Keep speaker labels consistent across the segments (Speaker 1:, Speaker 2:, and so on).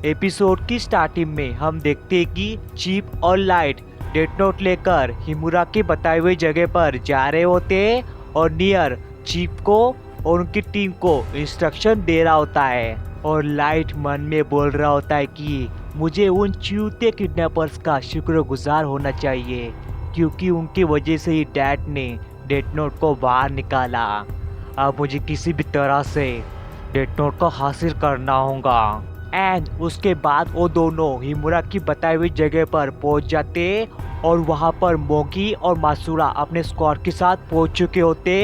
Speaker 1: Episode की starting में हम देखते हैं कि चीप और लाइट डेथ नोट लेकर हिमुरा के बताए हुए जगह पर जा रहे होते हैं और नियर चीप को और उनकी टीम को इंस्ट्रक्शन दे रहा होता है और लाइट मन में बोल रहा होता है कि मुझे उन चूते किडनैपर्स का शुक्रगुजार होना चाहिए क्योंकि उनकी वजह से ही डैड ने डेथ नोट को बाहर निकाला। अब मुझे किसी भी तरह से डेथ नोट को हासिल करना होगा। एंड उसके बाद वो दोनों हिमुरा की बताई हुई जगह पर पहुंच जाते और वहां पर मोगी और मासुरा अपने स्क्वाड के साथ पहुंच चुके होते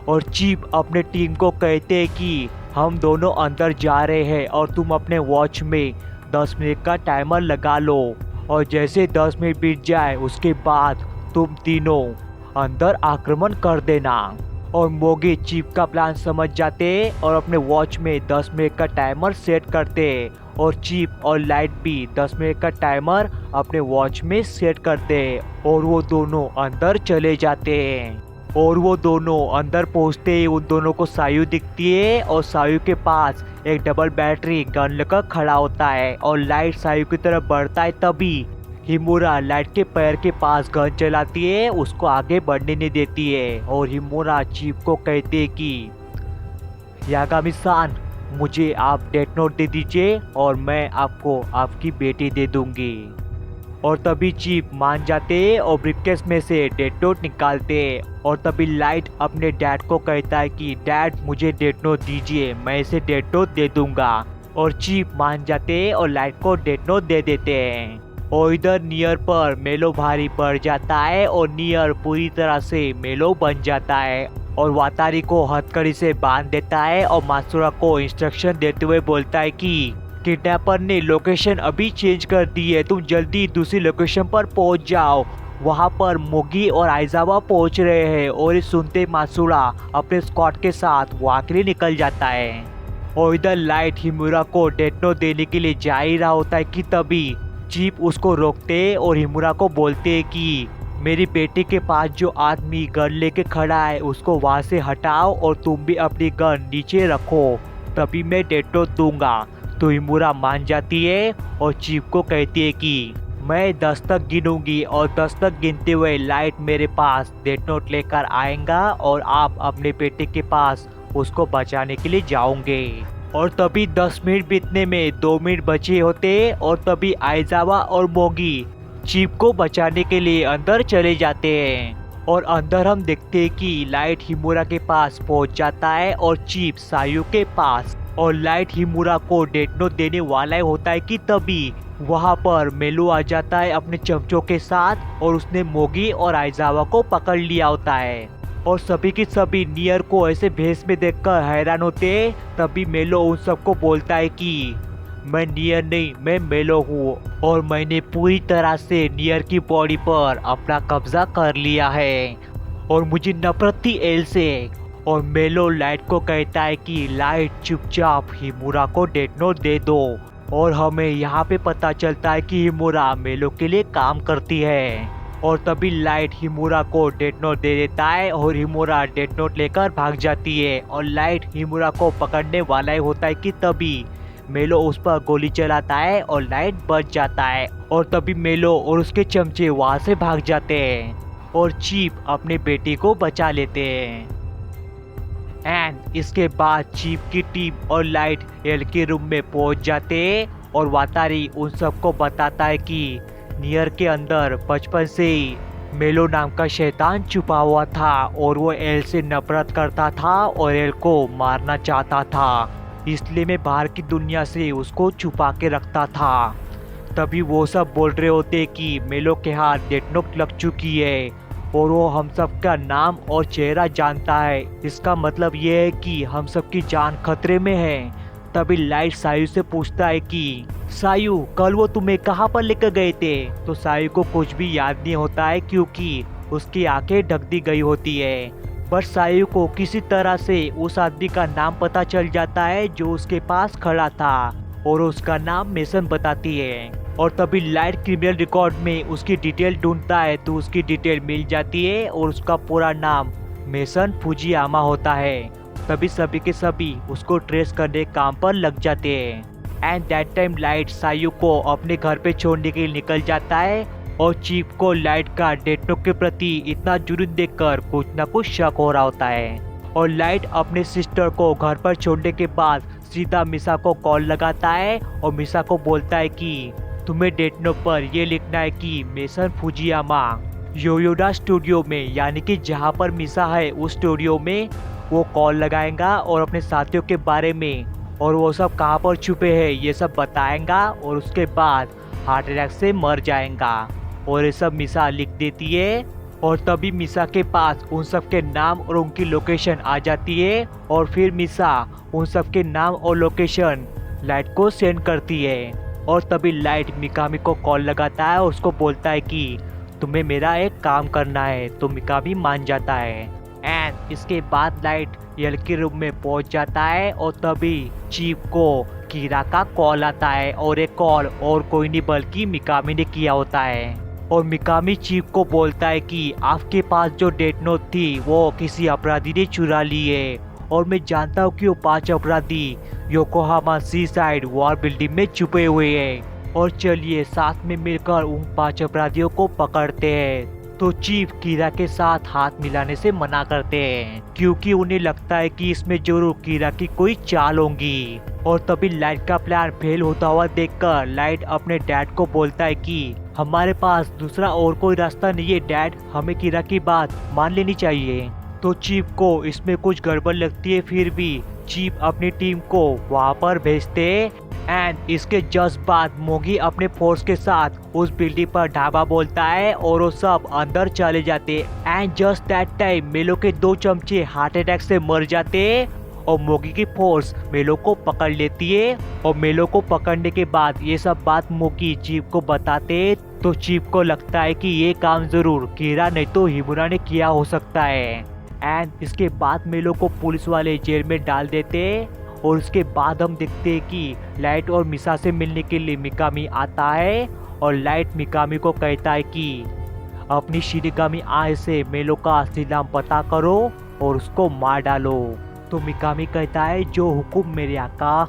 Speaker 1: और चीप अपने टीम को कहते कि हम दोनों अंदर जा रहे हैं और तुम अपने वॉच में 10 मिनट का टाइमर लगा लो और जैसे 10 मिनट बीत जाए उसके बाद तुम तीनों अंदर आक्रमण कर देना। और मोगी चीप का प्लान समझ जाते और अपने वॉच में 10 मिनट का टाइमर सेट करते और चीप और लाइट भी 10 मिनट का टाइमर अपने वॉच में सेट करते और वो दोनों अंदर चले जाते हैं। और वो दोनों अंदर पहुंचते ही उन दोनों को सायु दिखती है और सायु के पास एक डबल बैटरी गन लेकर खड़ा होता है और लाइट सायु की तरफ बढ़ता है तभी हिमुरा लाइट के पैर के पास गन चलाती है, उसको आगे बढ़ने नहीं देती है और हिमुरा चीप को कहते है कि यागामी-सान मुझे आप डेथ नोट दे दीजिए और मैं आपको आपकी बेटी दे दूंगी। और तभी चीप मान जाते और ब्रीफकेस में से डेथ नोट निकालते और तभी लाइट अपने डैड को कहता है कि डैड मुझे डेथ नोट दीजिए, मैं इसे डेथ नोट दे दूंगा। और चीप मान जाते और लाइट को डेथ नोट दे देते हैं। और इधर नियर पर मेलो भारी पड़ जाता है और नियर पूरी तरह से मेलो बन जाता है और वातारी को हथकड़ी से बांध देता है और मासुरा को इंस्ट्रक्शन देते हुए बोलता है कि किडनैपर ने लोकेशन अभी चेंज कर दी है, तुम जल्दी दूसरी लोकेशन पर पहुंच जाओ, वहां पर मोगी और आइजावा पहुंच रहे हैं। और ये सुनते मासुरा अपने स्क्वाड के साथ वहां के लिए निकल जाता है। और इधर लाइट हिमुरा को डेथ नोट देने के लिए जा ही रहा होता है कि तभी चीप उसको रोकते और हिमुरा को बोलते कि मेरी बेटी के पास जो आदमी गन लेके खड़ा है उसको वहां से हटाओ और तुम भी अपनी गन नीचे रखो, तभी मैं डेथ नोट दूंगा। तो हिमुरा मान जाती है और चीप को कहती है कि मैं 10 तक गिनूंगी और 10 तक गिनते हुए लाइट मेरे पास डेथ नोट लेकर आएगा और आप अपने बेटे के पास उसको बचाने के लिए जाओगे। और तभी 10 मिनट बीतने में 2 मिनट बचे होते और तभी आइजावा और मोगी चीप को बचाने के लिए अंदर चले जाते हैं। और अंदर हम देखते हैं कि लाइट हिमुरा के पास पहुंच जाता है और चीप सायु के पास। और लाइट हिमुरा को डेथ नोट देने वाला होता है कि तभी वहां पर मेलू आ जाता है अपने चमचों के साथ और उसने मोगी और आइजावा को पकड़ लिया होता है। और सभी की सभी नियर को ऐसे भेष में देखकर हैरान होते हैं। तभी मेलो उन सबको बोलता है कि मैं नियर नहीं, मैं मेलो हूँ और मैंने पूरी तरह से नियर की बॉडी पर अपना कब्जा कर लिया है और मुझे नफरत थी एल से। और मेलो लाइट को कहता है कि लाइट चुपचाप हिमुरा को डेथ नोट दे दो। और हमें यहाँ पे पता चलता है कि हिमुरा मेलो के लिए काम करती है। और तभी लाइट हिमुरा को डेथ नोट दे देता है और हिमुरा डेथ नोट लेकर भाग जाती है। और लाइट हिमुरा को पकड़ने वाला ही होता है कि तभी मेलो उस पर गोली चलाता है और लाइट बच जाता है। और तभी मेलो और उसके चमचे वहां से भाग जाते हैं और चीप अपने बेटी को बचा लेते हैं। एंड इसके बाद चीप की टीम और लाइट एल के रूम में पहुंच जाते हैं और वातारी उन सबको बताता है कि नियर के अंदर बचपन से ही मेलो नाम का शैतान छुपा हुआ था और वो एल से नफरत करता था और एल को मारना चाहता था, इसलिए मैं बाहर की दुनिया से उसको छुपा के रखता था। तभी वो सब बोल रहे होते कि मेलो के हाथ डेथ नोट लग चुकी है और वो हम सब का नाम और चेहरा जानता है, इसका मतलब ये है कि हम सब की जान खतरे में है। तभी लाइट सायु से पूछता है कि सायु कल वो तुम्हें कहाँ पर लेकर गए थे। तो सायु को कुछ भी याद नहीं होता है क्योंकि उसकी आंखें ढक दी गई होती है। पर सायु को किसी तरह से उस आदमी का नाम पता चल जाता है जो उसके पास खड़ा था और उसका नाम मेसन बताती है। और तभी लाइट क्रिमिनल रिकॉर्ड में उसकी डिटेल ढूंढता है तो उसकी डिटेल मिल जाती है और उसका पूरा नाम मेसन फुजियामा होता है। तभी सभी के सभी उसको ट्रेस करने काम पर लग जाते हैं। एंड दैट टाइम लाइट सायू को अपने घर पे छोड़ने के लिए निकल जाता है और चीफ को लाइट का डेथ नोट के प्रति इतना जुनून देखकर कुछ ना कुछ शक हो रहा होता है और लाइट अपने सिस्टर को घर पर छोड़ने के बाद सीधा मिसा को कॉल लगाता है और मिसा को बोलता है कि तुम्हें डेथ नोट पर ये लिखना है कि मेसन फुजियामा योयोडा स्टूडियो में, यानी कि जहाँ पर मिसा है उस स्टूडियो में वो कॉल लगाएगा और अपने साथियों के बारे में और वो सब कहाँ पर छुपे हैं ये सब बताएगा और उसके बाद हार्ट अटैक से मर जाएगा और ये सब मिसा लिख देती है। और तभी मिसा के पास उन सब के नाम और उनकी लोकेशन आ जाती है और फिर मिसा उन सब के नाम और लोकेशन लाइट को सेंड करती है और तभी लाइट मिकामी को कॉल लगाता है और उसको बोलता है कि तुम्हें मेरा एक काम करना है, तो मिकामी मान जाता है। एंड इसके बाद लाइट यल के रूम में पहुंच जाता है और तभी चीफ को कीरा का कॉल आता है और एक कॉल और कोई नहीं बल्कि मिकामी ने किया होता है और मिकामी चीफ को बोलता है कि आपके पास जो डेथ नोट थी वो किसी अपराधी ने चुरा ली है और मैं जानता हूँ कि वो 5 अपराधी योकोहामा सी साइड वॉर बिल्डिंग में छुपे हुए हैं और चलिए साथ में मिलकर उन 5 अपराधियों को पकड़ते हैं। तो चीफ कीरा के साथ हाथ मिलाने से मना करते हैं क्योंकि उन्हें लगता है कि इसमें जरूर कीरा की कोई चाल होगी। और तभी लाइट का प्लान फेल होता हुआ देखकर लाइट अपने डैड को बोलता है कि हमारे पास दूसरा और कोई रास्ता नहीं है डैड, हमें कीरा की बात मान लेनी चाहिए। तो चीफ को इसमें कुछ गड़बड़ लगती है, फिर भी चीफ अपनी टीम को वहाँ पर भेजते एंड इसके जस्ट बाद मोगी अपने फोर्स के साथ उस बिल्डिंग पर ढाबा बोलता है और वो सब अंदर चले जाते एंड जस्ट दैट टाइम मेलो के 2 चमचे हार्ट अटैक से मर जाते और मोगी की फोर्स मेलो को पकड़ लेती है और मेलो को पकड़ने के बाद ये सब बात मोगी चीफ को बताते तो चीफ को लगता है कि ये काम जरूर कीरा नहीं तो हिमुरा ने किया हो सकता है। एंड इसके बाद मेलो को पुलिस वाले जेल में डाल देते और उसके बाद हम देखते हैं कि लाइट और मिसा से मिलने के लिए मिकामी आता है और लाइट मिकामी को कहता है कि अपनी शिनिगामी आय से मेलो का असली नाम पता करो और उसको मार डालो। तो मिकामी कहता है जो हुकुम मेरे आका।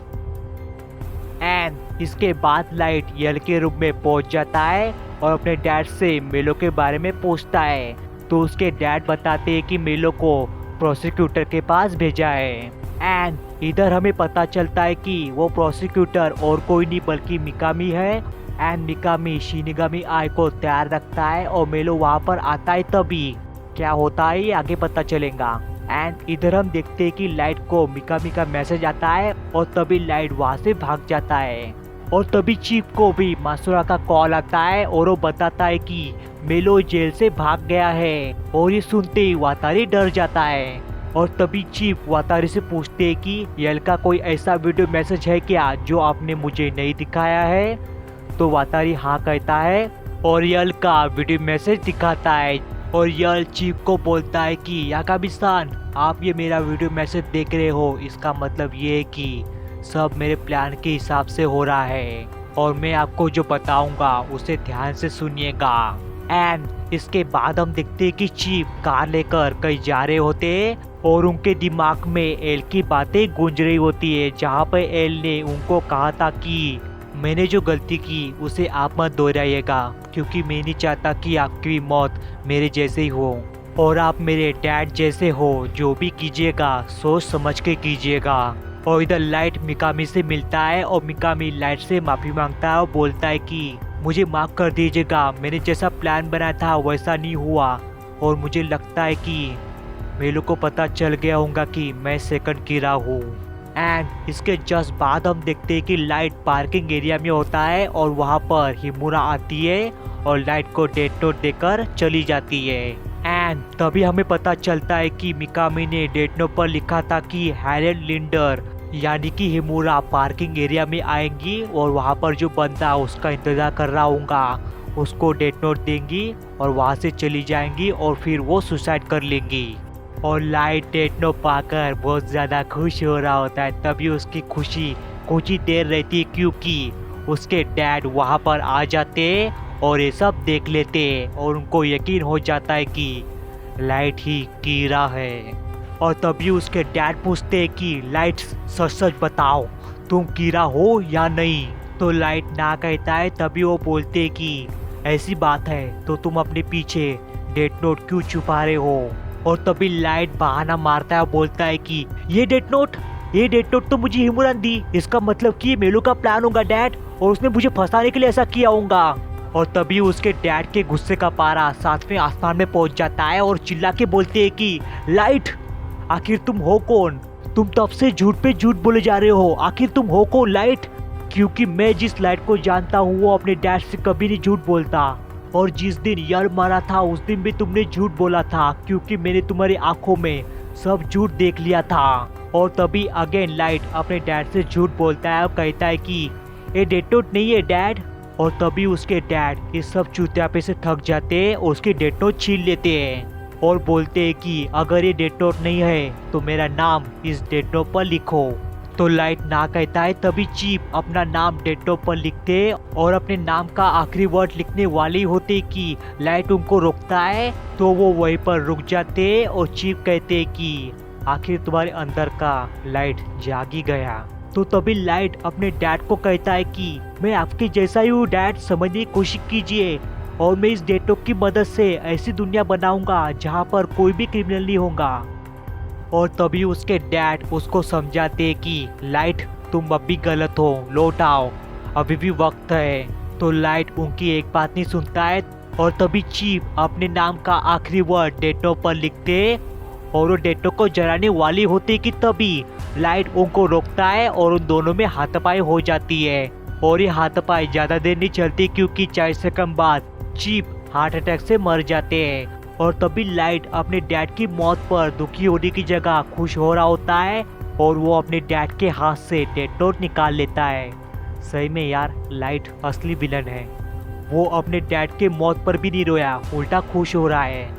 Speaker 1: एंड इसके बाद लाइट यल के रूम में पहुंच जाता है और अपने डैड से मेलो के बारे में पूछता है तो उसके डैड बताते हैं कि मेलो को प्रोसिक्यूटर के पास भेजा है। एंड इधर हमें पता चलता है कि वो प्रोसिक्यूटर और कोई नहीं बल्कि मिकामी है एंड मिकामी शिनिगामी आय को तैयार रखता है और मेलो वहाँ पर आता है। तभी क्या होता है ये आगे पता चलेगा। एंड इधर हम देखते हैं कि लाइट को मिकामी का मैसेज आता है और तभी लाइट वहाँ से भाग जाता है और तभी चीफ को भी मासुरा का कॉल आता है और वो बताता है कि मेलो जेल से भाग गया है और ये सुनते ही वातारी डर जाता है। और तभी चीफ वातारी से पूछते हैं कि यल का कोई ऐसा वीडियो मैसेज है क्या जो आपने मुझे नहीं दिखाया है। तो वातारी हाँ कहता है और यल का वीडियो मैसेज दिखाता है और यल चीफ को बोलता है कि याकाबी-सान आप ये मेरा वीडियो मैसेज देख रहे हो, इसका मतलब ये है कि सब मेरे प्लान के हिसाब से हो रहा है और मैं आपको जो बताऊंगा उसे ध्यान से सुनिएगा। एंड इसके बाद हम देखते हैं कि चीफ कार लेकर कहीं जा रहे होते और उनके दिमाग में एल की बातें गूंज रही होती है जहाँ पर एल ने उनको कहा था कि मैंने जो गलती की उसे आप मत दोहराइएगा क्योंकि मैं नहीं चाहता कि आपकी मौत मेरे जैसे ही हो और आप मेरे डैड जैसे हो। जो भी कीजिएगा सोच समझ के कीजिएगा। और इधर लाइट मिकामी से मिलता है और मिकामी लाइट से माफ़ी मांगता है और बोलता है कि मुझे माफ़ कर दीजिएगा, मैंने जैसा प्लान बनाया था वैसा नहीं हुआ और मुझे लगता है कि मेलो को पता चल गया होगा कि मैं सेकंड कीरा हूँ। एंड इसके जस्ट बाद हम देखते हैं कि लाइट पार्किंग एरिया में होता है और वहाँ पर हिमुरा आती है और लाइट को डेथ नोट देकर चली जाती है। एंड तभी हमें पता चलता है कि मिकामी ने डेथ नोट पर लिखा था कि हैरेल्ड लिंडर यानी कि हिमुरा पार्किंग एरिया में आएंगी और वहाँ पर जो बंदा उसका इंतजार कर रहा होगा उसको डेथ नोट देंगी और वहाँ से चली जाएंगी और फिर वो सुसाइड कर लेंगी। और लाइट डेथ नोट पाकर बहुत ज़्यादा खुश हो रहा होता है। तभी उसकी खुशी कुछ ही देर रहती है क्योंकि उसके डैड वहाँ पर आ जाते और ये सब देख लेते और उनको यकीन हो जाता है कि लाइट ही कीरा है। और तभी उसके डैड पूछते हैं कि लाइट सच सच बताओ तुम कीरा हो या नहीं। तो लाइट ना कहता है। तभी वो बोलते कि ऐसी बात है तो तुम अपने पीछे डेथ नोट क्यों छुपा रहे हो। और तभी लाइट बहाना मारता है और बोलता है कि ये डेथ नोट तो मुझे हिमुरन दी। इसका मतलब कि ये मेलू का प्लान होगा डैड, और उसने मुझे फंसाने के लिए ऐसा किया होगा। और तभी उसके डैड के गुस्से का पारा 7वें आसमान में पहुंच जाता है और चिल्ला के बोलते हैं कि लाइट, आखिर तुम हो कौन। तुम तब से झूठ पे झूठ बोले जा रहे हो। आखिर तुम हो कौन लाइट। क्योंकि मैं जिस लाइट को जानता हूँ वो अपने डैड से कभी नहीं झूठ बोलता। और जिस दिन यार मारा था उस दिन भी तुमने झूठ बोला था, क्योंकि मैंने तुम्हारी आंखों में सब झूठ देख लिया था। और तभी अगेन लाइट अपने डैड से झूठ बोलता है और कहता है कि ये डेथ नोट नहीं है डैड। और तभी उसके डैड इस सब चूतियापे से थक जाते हैं और उसकी डेथ नोट छीन लेते हैं और बोलते हैं कि अगर ये डेथ नोट नहीं है तो मेरा नाम इस डेथ नोट पर लिखो। तो लाइट ना कहता है। तभी चीप अपना नाम डेथ नोट पर लिखते और अपने नाम का आखिरी वर्ड लिखने वाले होते कि लाइट उनको रोकता है तो वो वहीं पर रुक जाते और चीप कहते कि आखिर तुम्हारे अंदर का लाइट जाग ही गया। तो तभी लाइट अपने डैड को कहता है कि मैं आपके जैसा ही हूँ डैड, समझने की कोशिश कीजिए और मैं इस डेथ नोट की मदद से ऐसी दुनिया बनाऊंगा जहाँ पर कोई भी क्रिमिनल नहीं होगा। और तभी उसके डैड उसको समझाते कि लाइट तुम अब भी गलत हो, लौट आओ, अभी भी वक्त है। तो लाइट उनकी एक बात नहीं सुनता है और तभी चीफ अपने नाम का आखिरी वर्ड डेथ नोट पर लिखते और वो डेथ नोट को जलाने वाली होती कि तभी लाइट उनको रोकता है और उन दोनों में हाथापाई हो जाती है। और ये हाथापाई ज्यादा देर नहीं चलती क्योंकि 4 सेकंड बाद चीफ हार्ट अटैक से मर जाते हैं। और तभी लाइट अपने डैड की मौत पर दुखी होने की जगह खुश हो रहा होता है और वो अपने डैड के हाथ से डेथ नोट निकाल लेता है। सही में यार लाइट असली विलन है। वो अपने डैड के मौत पर भी नहीं रोया, उल्टा खुश हो रहा है।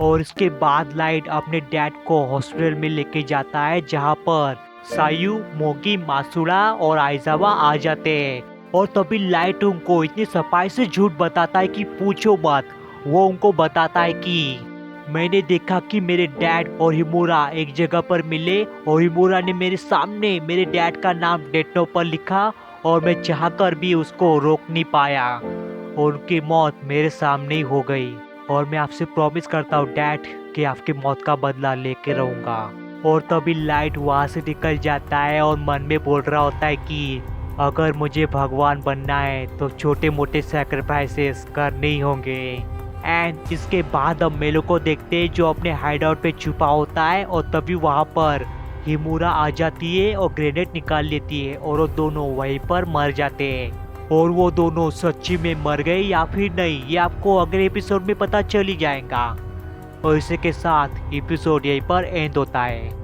Speaker 1: और इसके बाद लाइट अपने डैड को हॉस्पिटल में लेके जाता है जहाँ पर सायू, मोगी, मासुड़ा और आइजावा आ जाते हैं। और तभी लाइट उनको इतनी सफाई से झूठ बताता है कि पूछो मत। वो उनको बताता है कि मैंने देखा कि मेरे डैड और हिमुरा एक जगह पर मिले और हिमुरा ने मेरे सामने मेरे डैड का नाम डेथ नोट पर लिखा और मैं चाहकर भी उसको रोक नहीं पाया और उनकी मौत मेरे सामने ही हो गई। और मैं आपसे प्रॉमिस करता हूँ डैड कि आपकी मौत का बदला लेके रहूँगा। और तभी लाइट वहाँ से निकल जाता है और मन में बोल रहा होता है कि अगर मुझे भगवान बनना है तो छोटे मोटे सैक्रिफाइसेस करने ही होंगे। एंड इसके बाद हम मेलो को देखते हैं जो अपने हाइड आउट पे छुपा होता है और तभी वहाँ पर हिमुरा आ जाती है और ग्रेनेड निकाल लेती है और वो दोनों वहीं पर मर जाते हैं। और वो दोनों सच्ची में मर गए या फिर नहीं ये आपको अगले एपिसोड में पता चल ही जाएगा। और इसी के साथ एपिसोड यहीं पर एंड होता है।